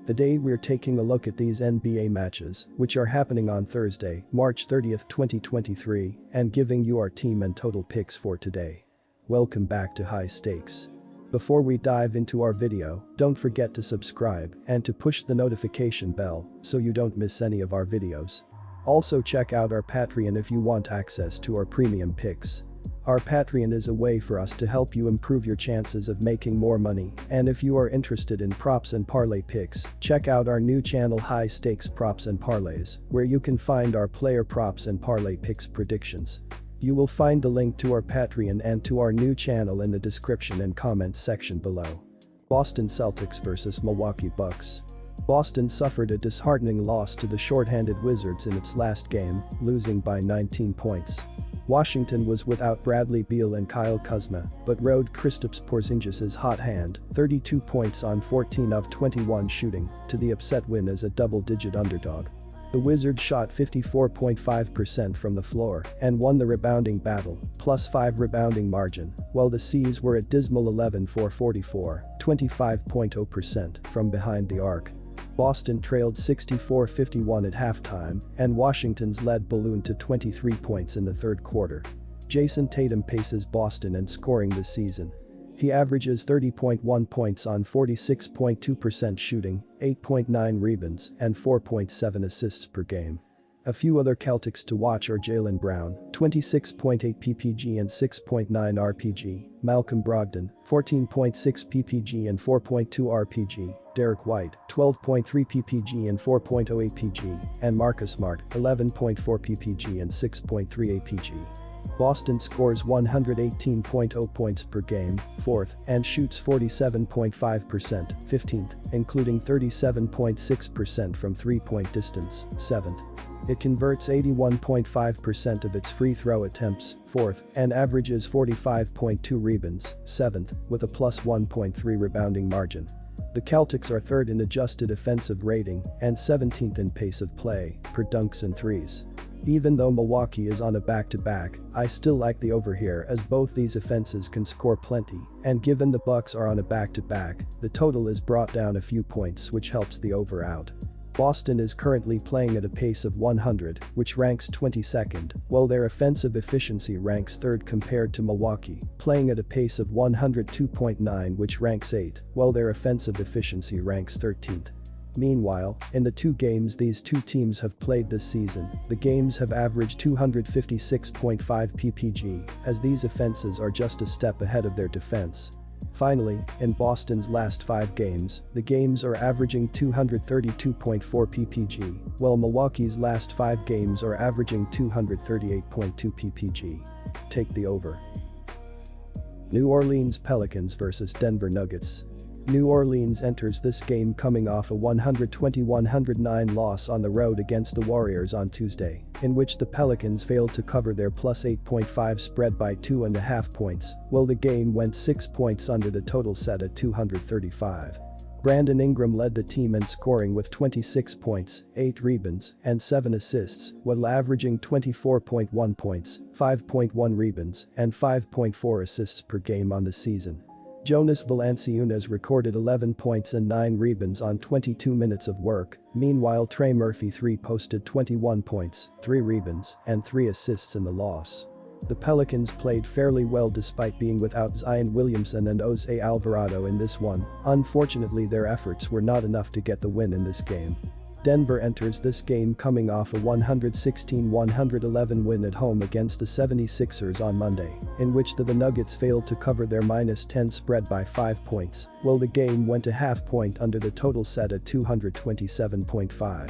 Today we're taking a look at these NBA matches, which are happening on Thursday, March 30th, 2023, and giving you our team and total picks for today. Welcome back to High Stakes. Before we dive into our video, don't forget to subscribe and to push the notification bell so you don't miss any of our videos. Also check out our Patreon if you want access to our premium picks. Our Patreon is a way for us to help you improve your chances of making more money, and if you are interested in props and parlay picks, check out our new channel High Stakes Props and Parlays, where you can find our player props and parlay picks predictions. You will find the link to our Patreon and to our new channel in the description and comments section below. Boston Celtics vs Milwaukee Bucks. Boston suffered a disheartening loss to the shorthanded Wizards in its last game, losing by 19 points. Washington was without Bradley Beal and Kyle Kuzma, but rode Kristaps Porzingis' hot hand, 32 points on 14 of 21 shooting, to the upset win as a double-digit underdog. The Wizards shot 54.5% from the floor and won the rebounding battle, +5 rebounding margin, while the C's were at dismal 11 for 44, 25.0% from behind the arc. Boston trailed 64-51 at halftime, and Washington's lead ballooned to 23 points in the third quarter. Jason Tatum paces Boston in scoring this season. He averages 30.1 points on 46.2% shooting, 8.9 rebounds, and 4.7 assists per game. A few other Celtics to watch are Jaylen Brown, 26.8 ppg and 6.9 rpg, Malcolm Brogdon, 14.6 ppg and 4.2 rpg, Derek White, 12.3 ppg and 4.0 apg, and Marcus Smart, 11.4 ppg and 6.3 apg. Boston scores 118.0 points per game, 4th, and shoots 47.5%, 15th, including 37.6% from three-point distance, 7th. It converts 81.5% of its free throw attempts, 4th, and averages 45.2 rebounds, 7th, with a +1.3 rebounding margin. The Celtics are 3rd in adjusted offensive rating and 17th in pace of play, per dunks and threes. Even though Milwaukee is on a back-to-back, I still like the over here as both these offenses can score plenty, and given the Bucks are on a back-to-back, the total is brought down a few points which helps the over out. Boston is currently playing at a pace of 100, which ranks 22nd, while their offensive efficiency ranks 3rd compared to Milwaukee, playing at a pace of 102.9 which ranks 8th, while their offensive efficiency ranks 13th. Meanwhile, in the two games these two teams have played this season, the games have averaged 256.5 ppg, as these offenses are just a step ahead of their defense. Finally, in Boston's last 5 games, the games are averaging 232.4 ppg, while Milwaukee's last 5 games are averaging 238.2 ppg. Take the over. New Orleans Pelicans vs Denver Nuggets. New Orleans enters this game coming off a 120-109 loss on the road against the Warriors on Tuesday, in which the Pelicans failed to cover their +8.5 spread by 2.5 points, while the game went 6 points under the total set at 235. Brandon Ingram led the team in scoring with 26 points, 8 rebounds, and 7 assists, while averaging 24.1 points, 5.1 rebounds, and 5.4 assists per game on the season. Jonas Valanciunas recorded 11 points and 9 rebounds on 22 minutes of work, meanwhile Trey Murphy III posted 21 points, 3 rebounds, and 3 assists in the loss. The Pelicans played fairly well despite being without Zion Williamson and Jose Alvarado in this one. Unfortunately, their efforts were not enough to get the win in this game. Denver enters this game coming off a 116-111 win at home against the 76ers on Monday, in which the Nuggets failed to cover their -10 spread by 5 points, while the game went a half point under the total set at 227.5.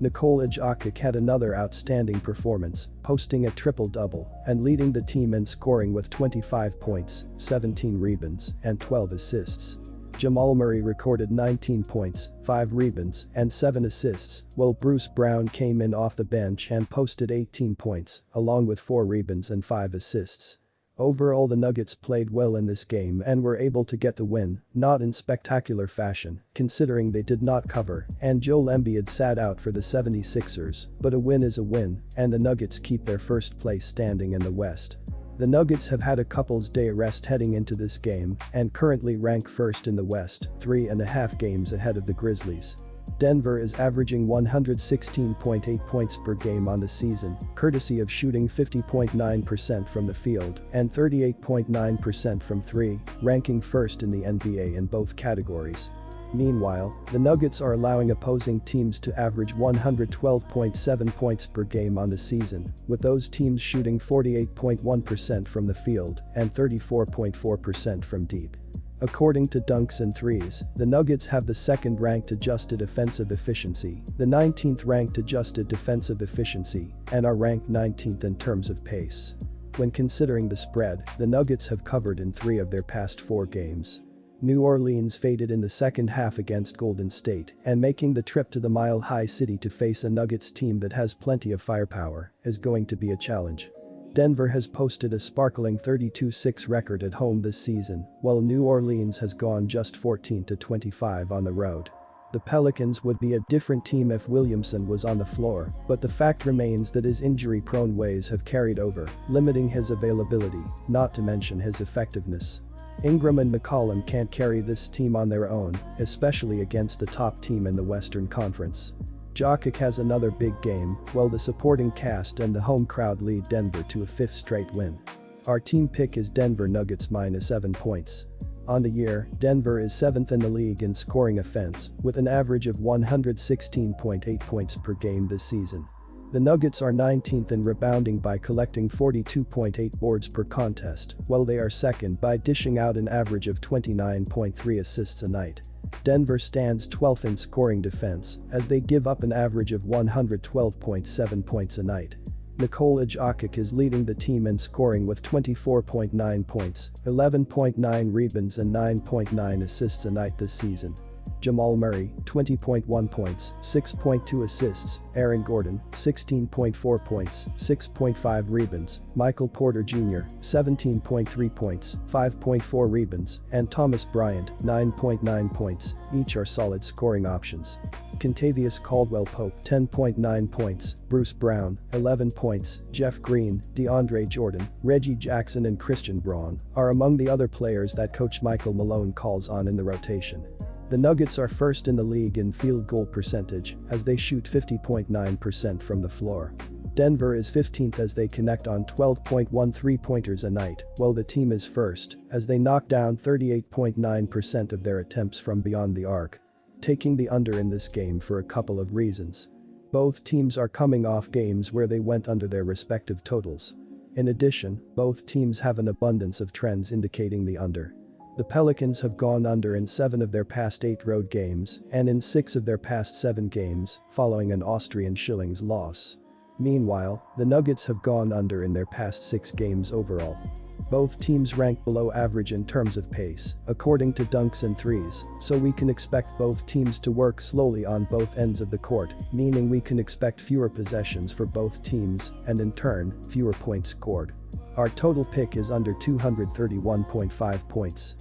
Nikola Jokic had another outstanding performance, posting a triple-double and leading the team in scoring with 25 points, 17 rebounds, and 12 assists. Jamal Murray recorded 19 points, 5 rebounds, and 7 assists, while Bruce Brown came in off the bench and posted 18 points, along with 4 rebounds and 5 assists. Overall, the Nuggets played well in this game and were able to get the win, not in spectacular fashion, considering they did not cover and Joel Embiid sat out for the 76ers, but a win is a win, and the Nuggets keep their first place standing in the West. The Nuggets have had a couple's day rest heading into this game and currently rank first in the West, 3.5 games ahead of the Grizzlies. Denver is averaging 116.8 points per game on the season, courtesy of shooting 50.9% from the field and 38.9% from three, ranking first in the NBA in both categories. Meanwhile, the Nuggets are allowing opposing teams to average 112.7 points per game on the season, with those teams shooting 48.1% from the field and 34.4% from deep. According to dunks and threes, the Nuggets have the second-ranked adjusted offensive efficiency, the 19th-ranked adjusted defensive efficiency, and are ranked 19th in terms of pace. When considering the spread, the Nuggets have covered in 3 of their past 4 games. New Orleans faded in the second half against Golden State, and making the trip to the Mile High City to face a Nuggets team that has plenty of firepower is going to be a challenge. Denver has posted a sparkling 32-6 record at home this season, while New Orleans has gone just 14-25 on the road. The Pelicans would be a different team if Williamson was on the floor, but the fact remains that his injury-prone ways have carried over, limiting his availability, not to mention his effectiveness. Ingram and McCollum can't carry this team on their own, especially against the top team in the Western Conference. Jokic has another big game, while the supporting cast and the home crowd lead Denver to a 5th straight win. Our team pick is Denver Nuggets -7 points. On the year, Denver is 7th in the league in scoring offense, with an average of 116.8 points per game this season. The Nuggets are 19th in rebounding by collecting 42.8 boards per contest, while they are second by dishing out an average of 29.3 assists a night. Denver stands 12th in scoring defense, as they give up an average of 112.7 points a night. Nikola Jokic is leading the team in scoring with 24.9 points, 11.9 rebounds and 9.9 assists a night this season. Jamal Murray, 20.1 points, 6.2 assists, Aaron Gordon, 16.4 points, 6.5 rebounds, Michael Porter Jr., 17.3 points, 5.4 rebounds, and Thomas Bryant, 9.9 points, each are solid scoring options. Kentavious Caldwell-Pope, 10.9 points, Bruce Brown, 11 points, Jeff Green, DeAndre Jordan, Reggie Jackson and Christian Braun are among the other players that Coach Michael Malone calls on in the rotation. The Nuggets are first in the league in field goal percentage, as they shoot 50.9% from the floor. Denver is 15th as they connect on 12.1 three-pointers a night, while the team is first, as they knock down 38.9% of their attempts from beyond the arc. Taking the under in this game for a couple of reasons. Both teams are coming off games where they went under their respective totals. In addition, both teams have an abundance of trends indicating the under. The Pelicans have gone under in 7 of their past 8 road games and in 6 of their past 7 games, following an Austrian shillings loss. Meanwhile, the Nuggets have gone under in their past 6 games overall. Both teams rank below average in terms of pace, according to dunks and threes, so we can expect both teams to work slowly on both ends of the court, meaning we can expect fewer possessions for both teams and in turn, fewer points scored. Our total pick is under 231.5 points.